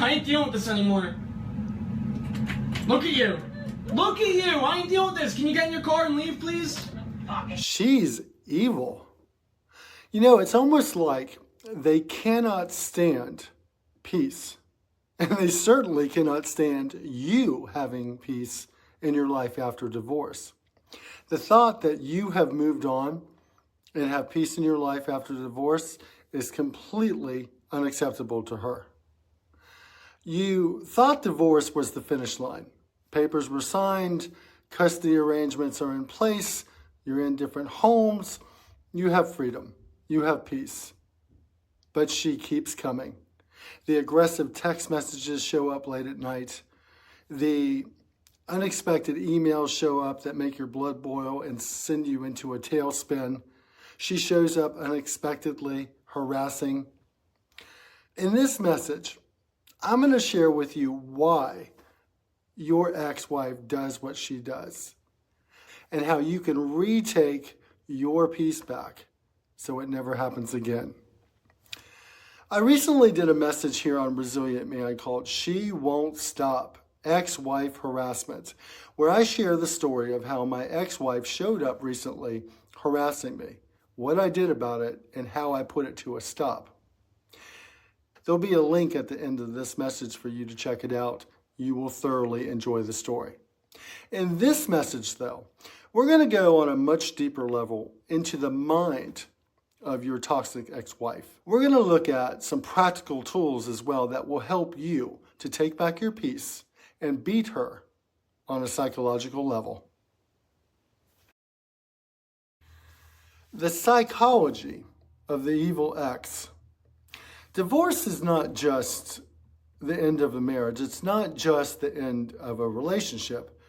I ain't dealing with this anymore. Look at you. Look at you. I ain't dealing with this. Can you get in your car and leave, please? She's evil. You know, it's almost like they cannot stand peace. And they certainly cannot stand you having peace in your life after divorce. The thought that you have moved on and have peace in your life after divorce is completely unacceptable to her. You thought divorce was the finish line. Papers were signed, custody arrangements are in place, you're in different homes, you have freedom, you have peace. But she keeps coming. The aggressive text messages show up late at night. The unexpected emails show up that make your blood boil and send you into a tailspin. She shows up unexpectedly, harassing. In this message, I'm going to share with you why your ex-wife does what she does and how you can retake your peace back so it never happens again. I recently did a message here on Resilient Man called She Won't Stop, Ex-Wife Harassment, where I share the story of how my ex-wife showed up recently harassing me, what I did about it, and how I put it to a stop. There'll be a link at the end of this message for you to check it out. You will thoroughly enjoy the story. In this message, though, we're going to go on a much deeper level into the mind of your toxic ex-wife. We're going to look at some practical tools as well that will help you to take back your peace and beat her on a psychological level. The psychology of the evil ex. Divorce is not just the end of a marriage. It's not just the end of a relationship.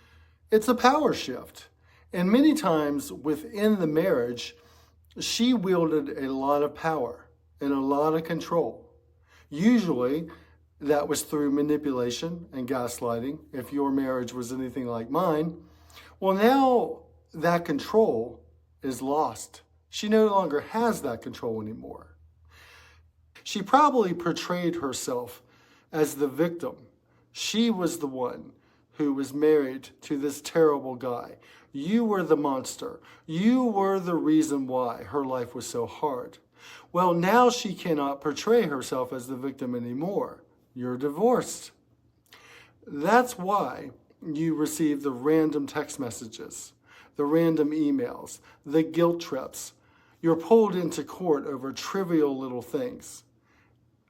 It's a power shift. And many times within the marriage, she wielded a lot of power and a lot of control. Usually, that was through manipulation and gaslighting, if your marriage was anything like mine. Well, now that control is lost. She no longer has that control anymore. She probably portrayed herself as the victim. She was the one who was married to this terrible guy. You were the monster. You were the reason why her life was so hard. Well, now she cannot portray herself as the victim anymore. You're divorced. That's why you receive the random text messages, the random emails, the guilt trips. You're pulled into court over trivial little things.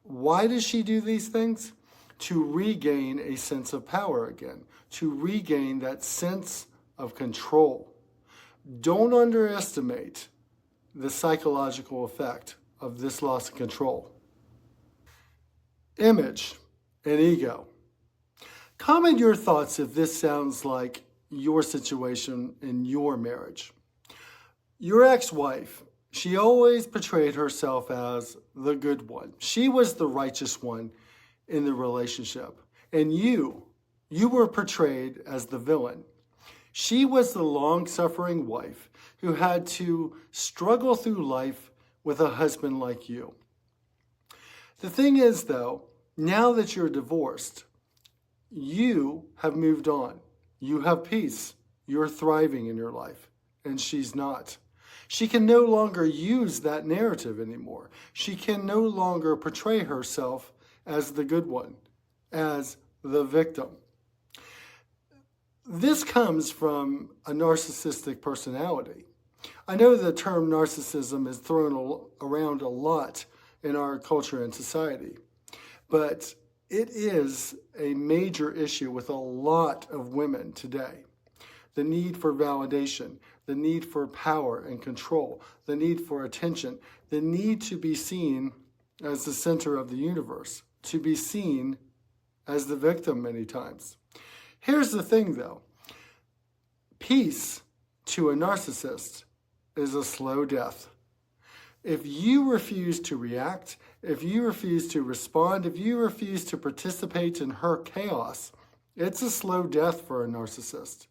Why does she do these things? To regain a sense of power again, to regain that sense of control. Don't underestimate the psychological effect of this loss of control. Image and ego. Comment your thoughts if this sounds like your situation in your marriage. Your ex-wife, she always portrayed herself as the good one. She was the righteous one in the relationship. And you were portrayed as the villain. She was the long-suffering wife who had to struggle through life with a husband like you. The thing is, though, now that you're divorced, you have moved on. You have peace. You're thriving in your life, and she's not. She can no longer use that narrative anymore. She can no longer portray herself as the good one, as the victim. This comes from a narcissistic personality. I know the term narcissism is thrown around a lot in our culture and society, but it is a major issue with a lot of women today. The need for validation, the need for power and control, the need for attention, the need to be seen as the center of the universe, to be seen as the victim many times. Here's the thing, though. Peace to a narcissist is a slow death. If you refuse to react, if you refuse to respond, if you refuse to participate in her chaos, it's a slow death for a narcissist.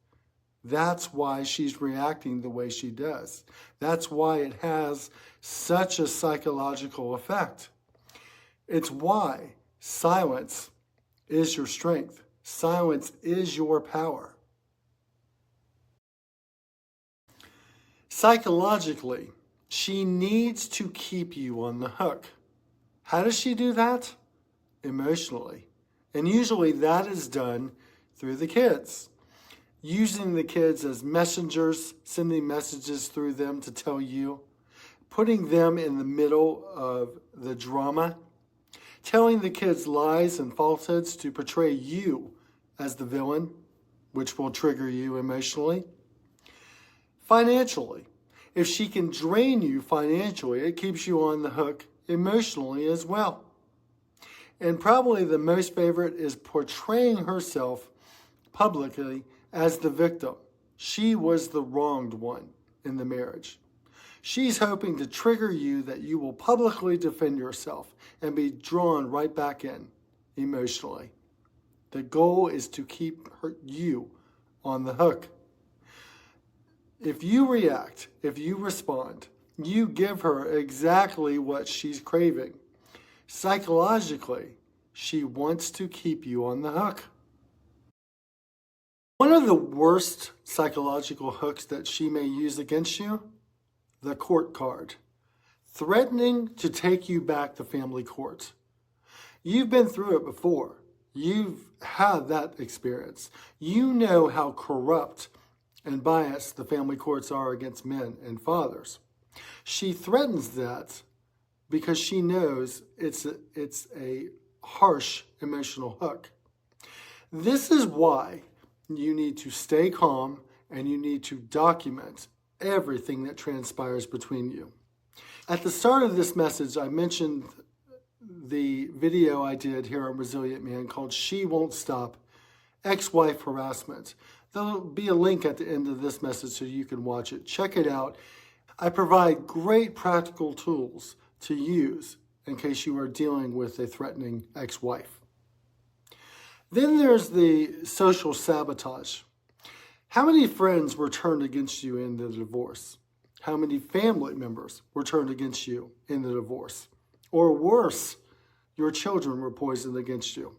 That's why she's reacting the way she does. That's why it has such a psychological effect. It's why silence is your strength. Silence is your power. Psychologically, she needs to keep you on the hook. How does she do that? Emotionally. And usually that is done through the kids. Using the kids as messengers, sending messages through them to tell you, putting them in the middle of the drama, telling the kids lies and falsehoods to portray you as the villain, which will trigger you emotionally. Financially, if she can drain you financially, it keeps you on the hook emotionally as well. And probably the most favorite is portraying herself publicly as the victim. She was the wronged one in the marriage. She's hoping to trigger you that you will publicly defend yourself and be drawn right back in emotionally. The goal is to keep you on the hook. If you react, if you respond, you give her exactly what she's craving. Psychologically, she wants to keep you on the hook. One of the worst psychological hooks that she may use against you, the court card, threatening to take you back to family court. You've been through it before. You've had that experience. You know how corrupt and biased the family courts are against men and fathers. She threatens that because she knows it's a harsh emotional hook. This is why you need to stay calm and you need to document everything that transpires between you. At the start of this message, I mentioned the video I did here on Resilient Man called She Won't Stop, Ex-Wife Harassment. There'll be a link at the end of this message so you can watch it. Check it out. I provide great practical tools to use in case you are dealing with a threatening ex-wife. Then there's the social sabotage. How many friends were turned against you in the divorce? How many family members were turned against you in the divorce? Or worse, your children were poisoned against you.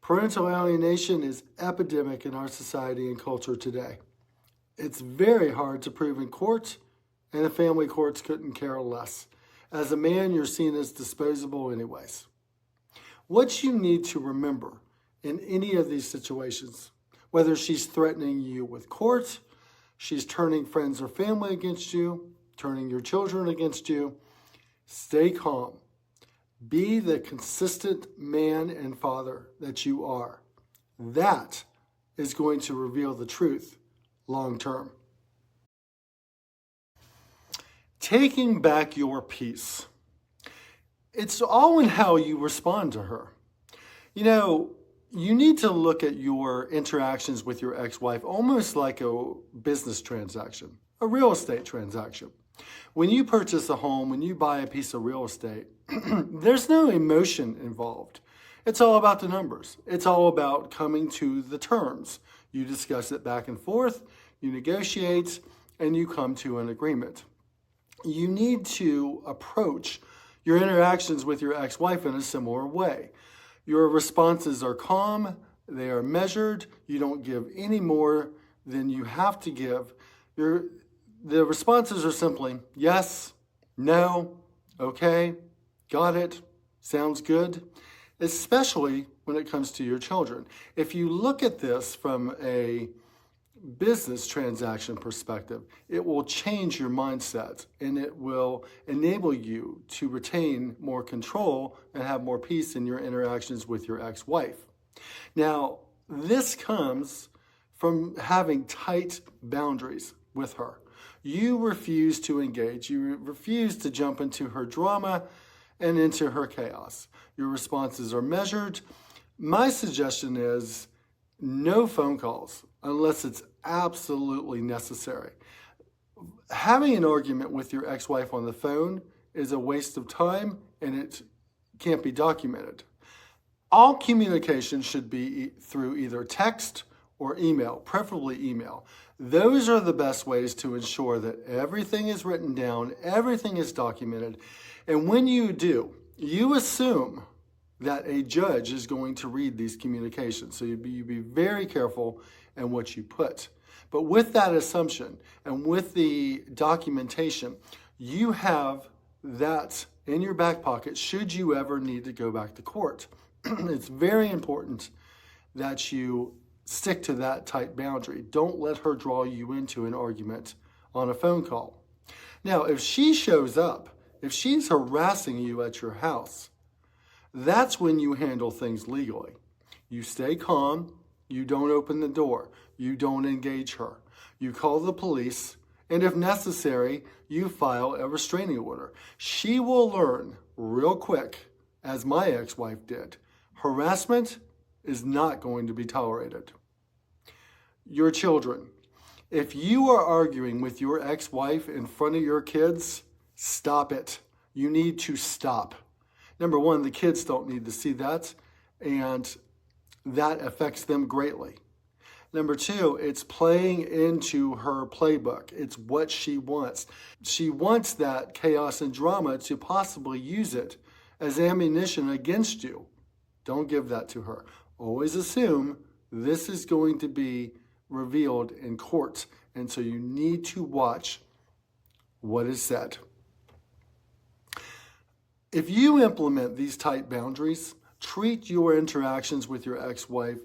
Parental alienation is epidemic in our society and culture today. It's very hard to prove in court, and the family courts couldn't care less. As a man, you're seen as disposable anyways. What you need to remember in any of these situations, whether she's threatening you with court, she's turning friends or family against you, turning your children against you, stay calm. Be the consistent man and father that you are. That is going to reveal the truth long term. Taking back your peace. It's all in how you respond to her. You know, you need to look at your interactions with your ex-wife almost like a business transaction, a real estate transaction. When you purchase a home, when you buy a piece of real estate, there's no emotion involved. It's all about the numbers. It's all about coming to the terms. You discuss it back and forth, you negotiate, and you come to an agreement. You need to approach your interactions with your ex-wife in a similar way. Your responses are calm, they are measured, you don't give any more than you have to give. The responses are simply yes, no, okay, got it, sounds good, especially when it comes to your children. If you look at this from a business transaction perspective, it will change your mindset and it will enable you to retain more control and have more peace in your interactions with your ex-wife. Now, this comes from having tight boundaries with her. You refuse to engage. You refuse to jump into her drama and into her chaos. Your responses are measured. My suggestion is no phone calls unless it's absolutely necessary. Having an argument with your ex-wife on the phone is a waste of time and it can't be documented. All communication should be through either text or email, preferably email. Those are the best ways to ensure that everything is written down, everything is documented. And when you do, you assume that a judge is going to read these communications. So you be very careful in what you put. But with that assumption and with the documentation, you have that in your back pocket should you ever need to go back to court. It's very important that you stick to that tight boundary. Don't let her draw you into an argument on a phone call. Now, if she shows up, if she's harassing you at your house, that's when you handle things legally. You stay calm, you don't open the door, you don't engage her. You call the police, and if necessary, you file a restraining order. She will learn real quick, as my ex-wife did, harassment is not going to be tolerated. Your children. If you are arguing with your ex-wife in front of your kids, stop it. You need to stop. Number one, the kids don't need to see that, and that affects them greatly. Number two, it's playing into her playbook. It's what she wants. She wants that chaos and drama to possibly use it as ammunition against you. Don't give that to her. Always assume this is going to be revealed in court, and so you need to watch what is said. If you implement these tight boundaries, treat your interactions with your ex-wife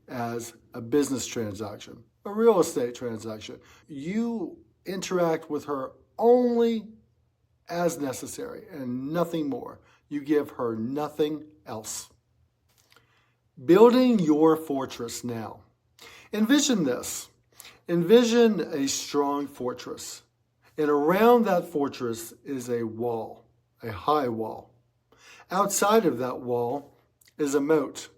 as a business transaction, a real estate transaction. You interact with her only as necessary and nothing more. You give her nothing else. Building your fortress now. Envision this. Envision a strong fortress. And around that fortress is a wall, a high wall. Outside of that wall is a moat.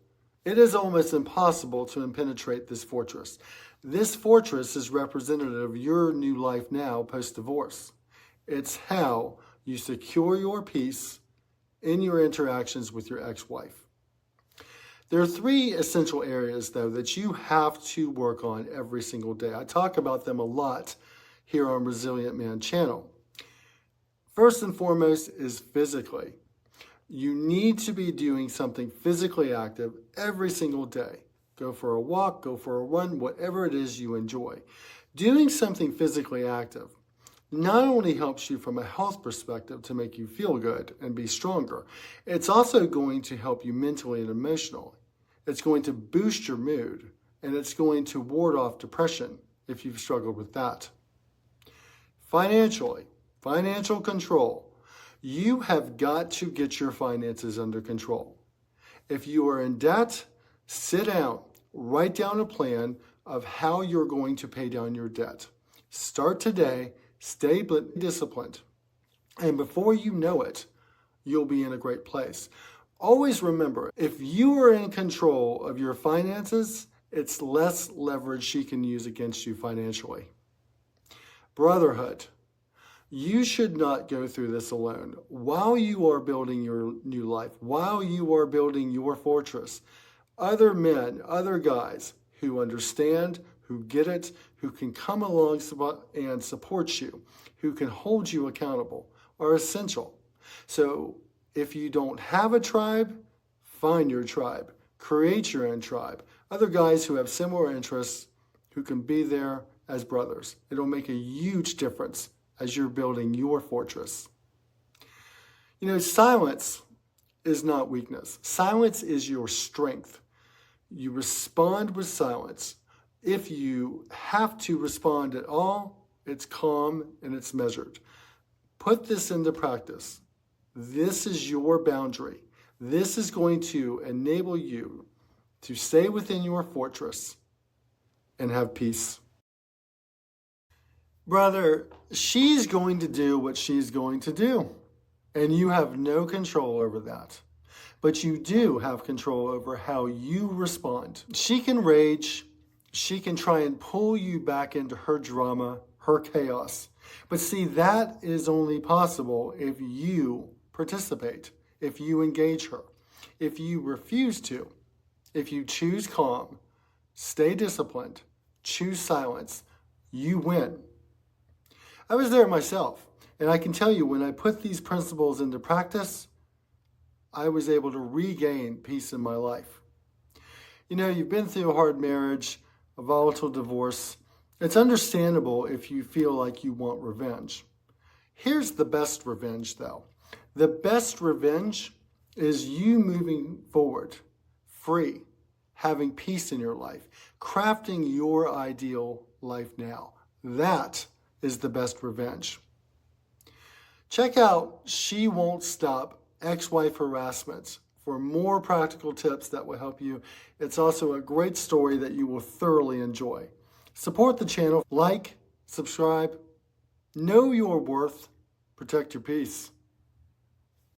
It is almost impossible to penetrate this fortress. This fortress is representative of your new life now post-divorce. It's how you secure your peace in your interactions with your ex-wife. There are three essential areas, though, that you have to work on every single day. I talk about them a lot here on Resilient Man channel. First and foremost is physically. You need to be doing something physically active every single day. Go for a walk, go for a run, whatever it is you enjoy. Doing something physically active not only helps you from a health perspective to make you feel good and be stronger, it's also going to help you mentally and emotionally. It's going to boost your mood, and it's going to ward off depression if you've struggled with that. Financially, financial control. You have got to get your finances under control. If you are in debt, sit down, write down a plan of how you're going to pay down your debt. Start today, stay disciplined, and before you know it, you'll be in a great place. Always remember, if you are in control of your finances, it's less leverage she can use against you financially. Brotherhood. You should not go through this alone. While you are building your new life, while you are building your fortress, other men, other guys who understand, who get it, who can come along and support you, who can hold you accountable, are essential. So if you don't have a tribe, find your tribe. Create your own tribe. Other guys who have similar interests who can be there as brothers. It'll make a huge difference as you're building your fortress. You know, silence is not weakness. Silence is your strength. You respond with silence. If you have to respond at all, it's calm and it's measured. Put this into practice. This is your boundary. This is going to enable you to stay within your fortress and have peace. Brother, she's going to do what she's going to do, and you have no control over that. But you do have control over how you respond. She can rage. She can try and pull you back into her drama, her chaos. But see, that is only possible if you participate, if you engage her, if you refuse to, if you choose calm, stay disciplined, choose silence, you win. I was there myself, and I can tell you when I put these principles into practice, I was able to regain peace in my life. You know, you've been through a hard marriage, a volatile divorce. It's understandable if you feel like you want revenge. Here's the best revenge, though. The best revenge is you moving forward, free, having peace in your life, crafting your ideal life now. That is the best revenge. Check out She Won't Stop Ex-Wife Harassment for more practical tips that will help you. It's also a great story that you will thoroughly enjoy. Support the channel, like, subscribe, know your worth, protect your peace.